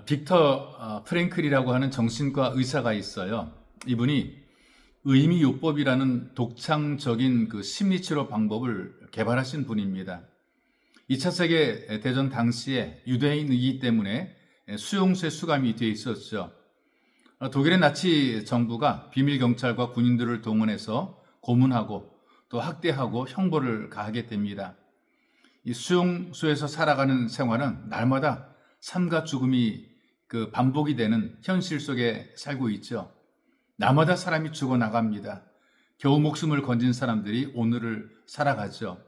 빅터 프랭클이라고 하는 정신과 의사가 있어요. 이분이 의미요법이라는 독창적인 그 심리치료 방법을 개발하신 분입니다. 2차 세계 대전 당시에 유대인이기 때문에 수용소에 수감이 되어 있었죠. 독일의 나치 정부가 비밀 경찰과 군인들을 동원해서 고문하고 또 학대하고 형벌을 가하게 됩니다. 이 수용소에서 살아가는 생활은 날마다 삶과 죽음이 반복이 되는 현실 속에 살고 있죠. 날마다 사람이 죽어나갑니다. 겨우 목숨을 건진 사람들이 오늘을 살아가죠.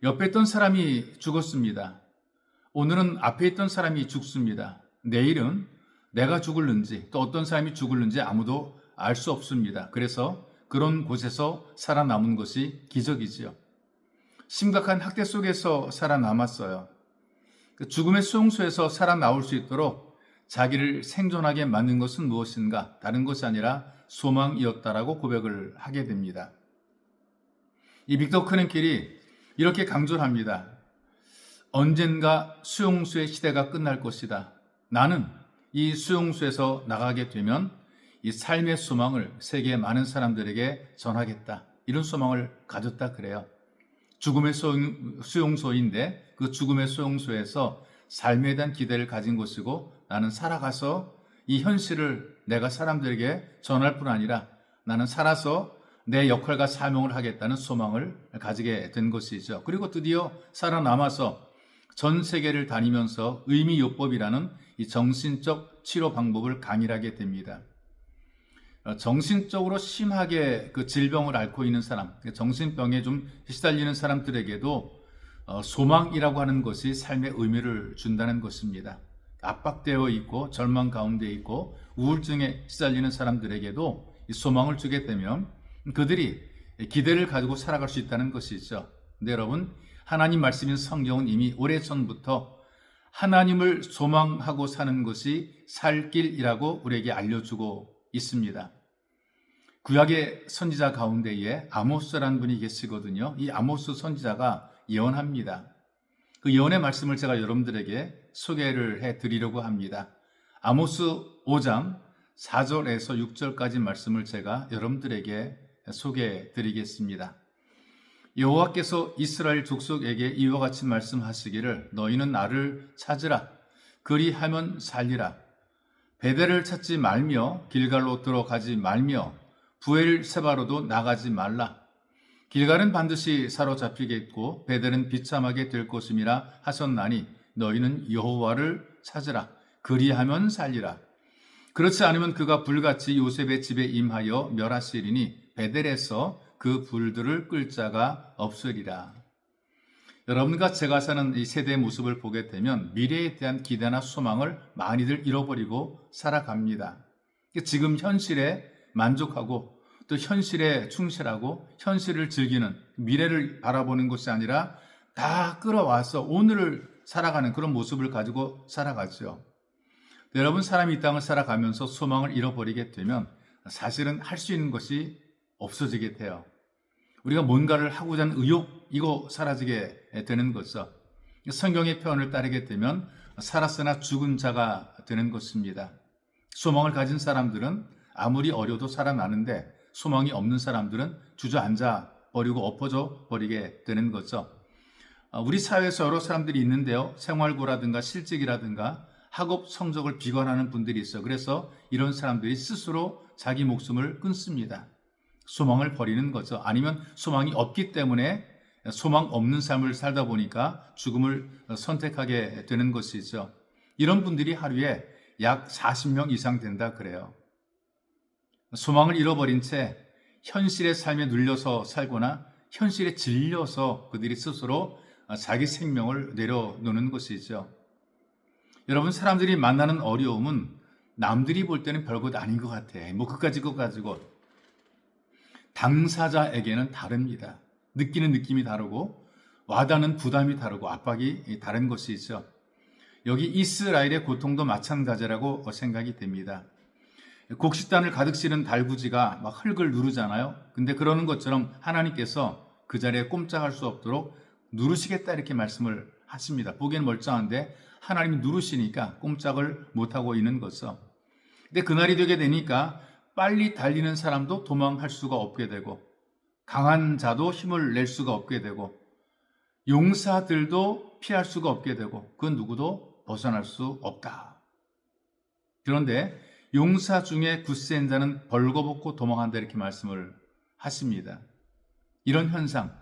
옆에 있던 사람이 죽었습니다. 오늘은 앞에 있던 사람이 죽습니다. 내일은 내가 죽을는지 또 어떤 사람이 죽을는지 아무도 알 수 없습니다. 그래서 그런 곳에서 살아남은 것이 기적이지요. 심각한 학대 속에서 살아남았어요. 죽음의 수용소에서 살아나올 수 있도록 자기를 생존하게 만든 것은 무엇인가? 다른 것이 아니라 소망이었다라고 고백을 하게 됩니다. 이 빅터 크랭켈이 이렇게 강조를 합니다. 언젠가 수용소의 시대가 끝날 것이다. 나는 이 수용소에서 나가게 되면 이 삶의 소망을 세계의 많은 사람들에게 전하겠다. 이런 소망을 가졌다 그래요. 죽음의 수용소인데 그 죽음의 수용소에서 삶에 대한 기대를 가진 것이고 나는 살아가서 이 현실을 내가 사람들에게 전할 뿐 아니라 나는 살아서 내 역할과 사명을 하겠다는 소망을 가지게 된 것이죠. 그리고 드디어 살아남아서 전 세계를 다니면서 의미요법이라는 이 정신적 치료 방법을 강의하게 됩니다. 정신적으로 심하게 그 질병을 앓고 있는 사람, 정신병에 좀 시달리는 사람들에게도 소망이라고 하는 것이 삶의 의미를 준다는 것입니다. 압박되어 있고 절망 가운데 있고 우울증에 시달리는 사람들에게도 이 소망을 주게 되면 그들이 기대를 가지고 살아갈 수 있다는 것이죠. 근데 여러분, 하나님 말씀인 성경은 이미 오래전부터 하나님을 소망하고 사는 것이 살 길이라고 우리에게 알려주고 있습니다. 구약의 선지자 가운데에 아모스라는 분이 계시거든요. 이 아모스 선지자가 예언합니다. 그 예언의 말씀을 제가 여러분들에게 소개를 해드리려고 합니다. 아모스 5장 4절에서 6절까지 말씀을 제가 여러분들에게 소개해드리겠습니다. 여호와께서 이스라엘 족속에게 이와 같이 말씀하시기를 너희는 나를 찾으라. 그리하면 살리라. 베델을 찾지 말며 길갈로 들어가지 말며 부엘세바로도 나가지 말라. 길갈은 반드시 사로잡히겠고 베델은 비참하게 될 것임이라 하셨나니 너희는 여호와를 찾으라. 그리하면 살리라. 그렇지 않으면 그가 불같이 요셉의 집에 임하여 멸하시리니 베델에서 그 불들을 끌 자가 없으리라. 여러분과 제가 사는 이 세대의 모습을 보게 되면 미래에 대한 기대나 소망을 많이들 잃어버리고 살아갑니다. 지금 현실에 만족하고 또 현실에 충실하고 현실을 즐기는 미래를 바라보는 것이 아니라 다 끌어와서 오늘을 살아가는 그런 모습을 가지고 살아가죠. 여러분, 사람이 이 땅을 살아가면서 소망을 잃어버리게 되면 사실은 할 수 있는 것이 없어지게 돼요. 우리가 뭔가를 하고자 하는 의욕, 이거 사라지게 되는 거죠. 성경의 표현을 따르게 되면 살았으나 죽은 자가 되는 것입니다. 소망을 가진 사람들은 아무리 어려도 살아나는데 소망이 없는 사람들은 주저앉아 버리고 엎어져 버리게 되는 거죠. 우리 사회에서 여러 사람들이 있는데요. 생활고라든가 실직이라든가 학업 성적을 비관하는 분들이 있어요. 그래서 이런 사람들이 스스로 자기 목숨을 끊습니다. 소망을 버리는 거죠. 아니면 소망이 없기 때문에 소망 없는 삶을 살다 보니까 죽음을 선택하게 되는 것이죠. 이런 분들이 하루에 약 40명 이상 된다 그래요. 소망을 잃어버린 채 현실의 삶에 눌려서 살거나 현실에 질려서 그들이 스스로 자기 생명을 내려놓는 것이죠. 여러분, 사람들이 만나는 어려움은 남들이 볼 때는 별것 아닌 것 같아. 그까지 그거 가지고. 당사자에게는 다릅니다. 느끼는 느낌이 다르고 와닿는 부담이 다르고 압박이 다른 것이죠. 여기 이스라엘의 고통도 마찬가지라고 생각이 됩니다. 곡식단을 가득 실은 달구지가 막 흙을 누르잖아요. 근데 그러는 것처럼 하나님께서 그 자리에 꼼짝할 수 없도록 누르시겠다 이렇게 말씀을 하십니다. 보기엔 멀쩡한데 하나님이 누르시니까 꼼짝을 못하고 있는 것이죠. 근데 그날이 되게 되니까 빨리 달리는 사람도 도망할 수가 없게 되고, 강한 자도 힘을 낼 수가 없게 되고, 용사들도 피할 수가 없게 되고, 그 누구도 벗어날 수 없다. 그런데 용사 중에 굳센 자는 벌거벗고 도망한다, 이렇게 말씀을 하십니다. 이런 현상,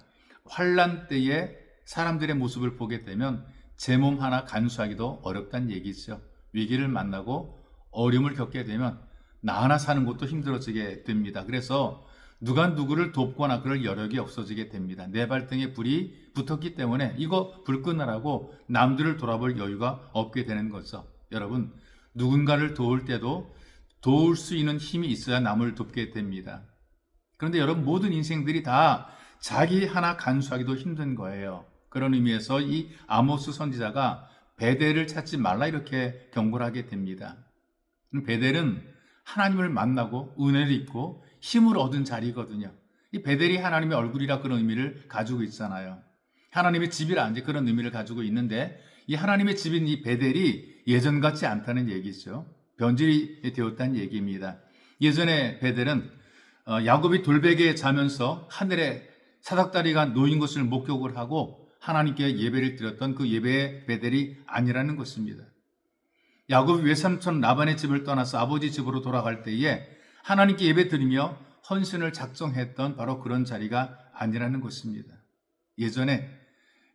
환난 때에 사람들의 모습을 보게 되면 제 몸 하나 간수하기도 어렵다는 얘기죠. 위기를 만나고 어려움을 겪게 되면 나 하나 사는 것도 힘들어지게 됩니다. 그래서 누가 누구를 돕거나 그럴 여력이 없어지게 됩니다. 내 발등에 불이 붙었기 때문에 이거 불 끄느라고 남들을 돌아볼 여유가 없게 되는 거죠. 여러분, 누군가를 도울 때도 도울 수 있는 힘이 있어야 남을 돕게 됩니다. 그런데 여러분, 모든 인생들이 다 자기 하나 간수하기도 힘든 거예요. 그런 의미에서 이 아모스 선지자가 베델을 찾지 말라, 이렇게 경고를 하게 됩니다. 베델은 하나님을 만나고 은혜를 입고 힘을 얻은 자리거든요. 이 베델이 하나님의 얼굴이라 그런 의미를 가지고 있잖아요. 하나님의 집이라 이제 그런 의미를 가지고 있는데, 이 하나님의 집인 이 베델이 예전 같지 않다는 얘기죠. 변질이 되었다는 얘기입니다. 예전에 베델은 야곱이 돌베개에 자면서 하늘에 사닥다리가 놓인 것을 목격을 하고 하나님께 예배를 드렸던 그 예배의 베델이 아니라는 것입니다. 야곱이 외삼촌 라반의 집을 떠나서 아버지 집으로 돌아갈 때에 하나님께 예배 드리며 헌신을 작정했던 바로 그런 자리가 아니라는 것입니다. 예전에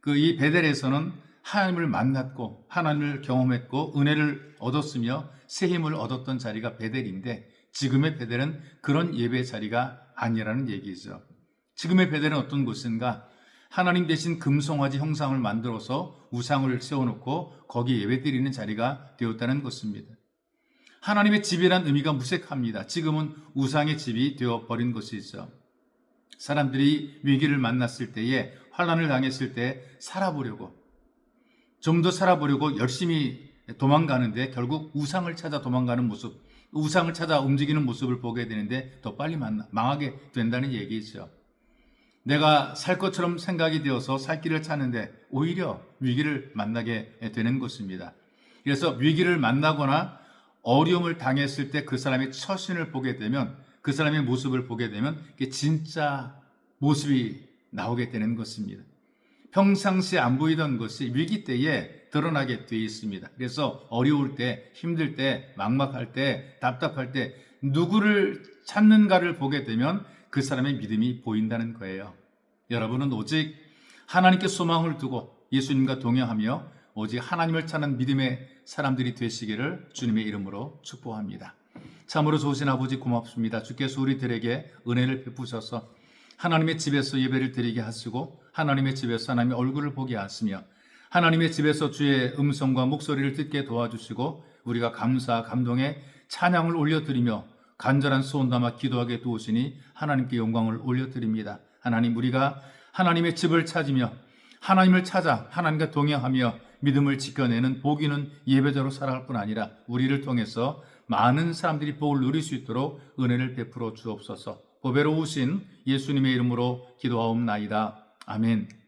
이 베델에서는 하나님을 만났고 하나님을 경험했고 은혜를 얻었으며 새 힘을 얻었던 자리가 베델인데, 지금의 베델은 그런 예배의 자리가 아니라는 얘기죠. 지금의 베델은 어떤 곳인가? 하나님 대신 금송아지 형상을 만들어서 우상을 세워놓고 거기에 예배드리는 자리가 되었다는 것입니다. 하나님의 집이란 의미가 무색합니다. 지금은 우상의 집이 되어버린 것이죠. 사람들이 위기를 만났을 때에, 환난을 당했을 때 살아보려고, 좀 더 살아보려고 열심히 도망가는데 결국 우상을 찾아 도망가는 모습, 우상을 찾아 움직이는 모습을 보게 되는데 더 빨리 망하게 된다는 얘기죠. 내가 살 것처럼 생각이 되어서 살 길을 찾는데 오히려 위기를 만나게 되는 것입니다. 그래서 위기를 만나거나 어려움을 당했을 때 그 사람의 처신을 보게 되면, 그 사람의 모습을 보게 되면 그게 진짜 모습이 나오게 되는 것입니다. 평상시에 안 보이던 것이 위기 때에 드러나게 되어 있습니다. 그래서 어려울 때, 힘들 때, 막막할 때, 답답할 때 누구를 찾는가를 보게 되면 그 사람의 믿음이 보인다는 거예요. 여러분은 오직 하나님께 소망을 두고 예수님과 동행하며 오직 하나님을 찾는 믿음의 사람들이 되시기를 주님의 이름으로 축복합니다. 참으로 좋으신 아버지 고맙습니다. 주께서 우리들에게 은혜를 베푸셔서 하나님의 집에서 예배를 드리게 하시고 하나님의 집에서 하나님의 얼굴을 보게 하시며 하나님의 집에서 주의 음성과 목소리를 듣게 도와주시고 우리가 감사 감동의 찬양을 올려드리며 간절한 소원 담아 기도하게 도우시니 하나님께 영광을 올려드립니다. 하나님, 우리가 하나님의 집을 찾으며 하나님을 찾아 하나님과 동행하며 믿음을 지켜내는 복 있는 예배자로 살아갈 뿐 아니라 우리를 통해서 많은 사람들이 복을 누릴 수 있도록 은혜를 베풀어 주옵소서. 보배로우신 예수님의 이름으로 기도하옵나이다. 아멘.